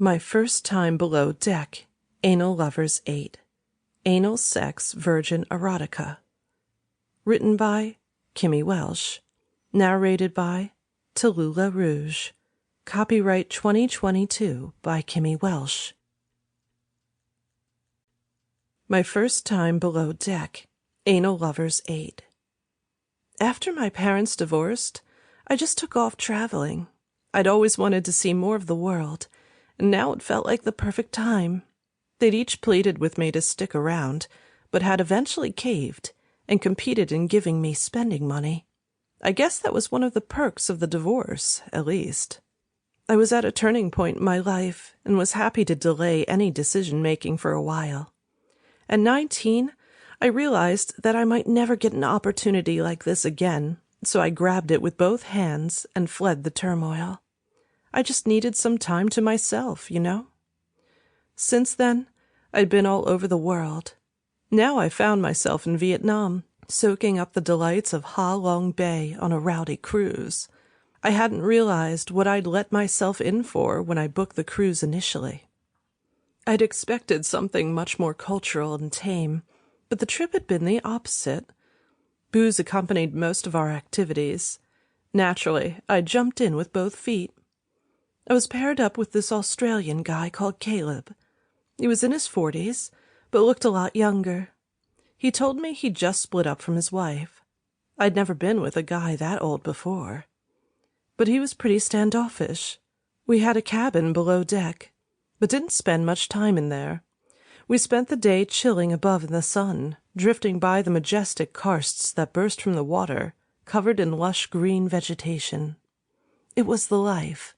My First Time Below Deck, Anal Lovers 8, Anal Sex Virgin Erotica. Written by Kimmy Welsh. Narrated by Talula Rouge. Copyright 2022 by Kimmy Welsh. My First Time Below Deck, Anal Lovers 8. After my parents divorced, I just took off traveling. I'd always wanted to see more of the world, and now it felt like the perfect time. They'd each pleaded with me to stick around, but had eventually caved and competed in giving me spending money. I guess that was one of the perks of the divorce, at least. I was at a turning point in my life and was happy to delay any decision-making for a while. At 19, I realized that I might never get an opportunity like this again, so I grabbed it with both hands and fled the turmoil. I just needed some time to myself, you know? Since then, I'd been all over the world. Now I found myself in Vietnam, soaking up the delights of Ha Long Bay on a rowdy cruise. I hadn't realized what I'd let myself in for when I booked the cruise initially. I'd expected something much more cultural and tame, but the trip had been the opposite. Booze accompanied most of our activities. Naturally, I jumped in with both feet. I was paired up with this Australian guy called Caleb. He was in his 40s, but looked a lot younger. He told me he'd just split up from his wife. I'd never been with a guy that old before. But he was pretty standoffish. We had a cabin below deck, but didn't spend much time in there. We spent the day chilling above in the sun, drifting by the majestic karsts that burst from the water, covered in lush green vegetation. It was the life.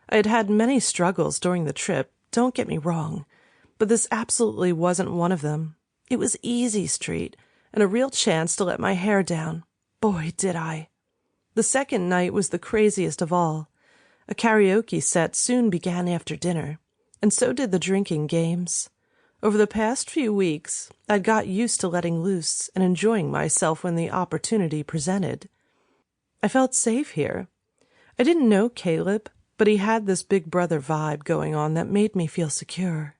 I had had many struggles during the trip, don't get me wrong, but this absolutely wasn't one of them. It was easy street, and a real chance to let my hair down. Boy, did I. The second night was the craziest of all. A karaoke set soon began after dinner, and so did the drinking games. Over the past few weeks, I'd got used to letting loose and enjoying myself when the opportunity presented. I felt safe here. I didn't know Caleb, but he had this big brother vibe going on that made me feel secure.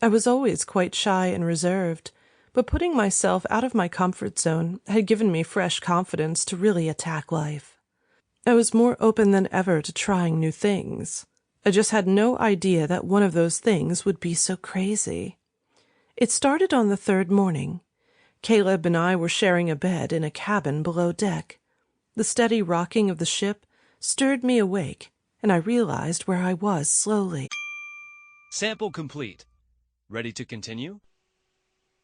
I was always quite shy and reserved, but putting myself out of my comfort zone had given me fresh confidence to really attack life. I was more open than ever to trying new things. I just had no idea that one of those things would be so crazy. It started on the third morning. Caleb and I were sharing a bed in a cabin below deck. The steady rocking of the ship stirred me awake, and I realized where I was slowly. Sample complete. Ready to continue?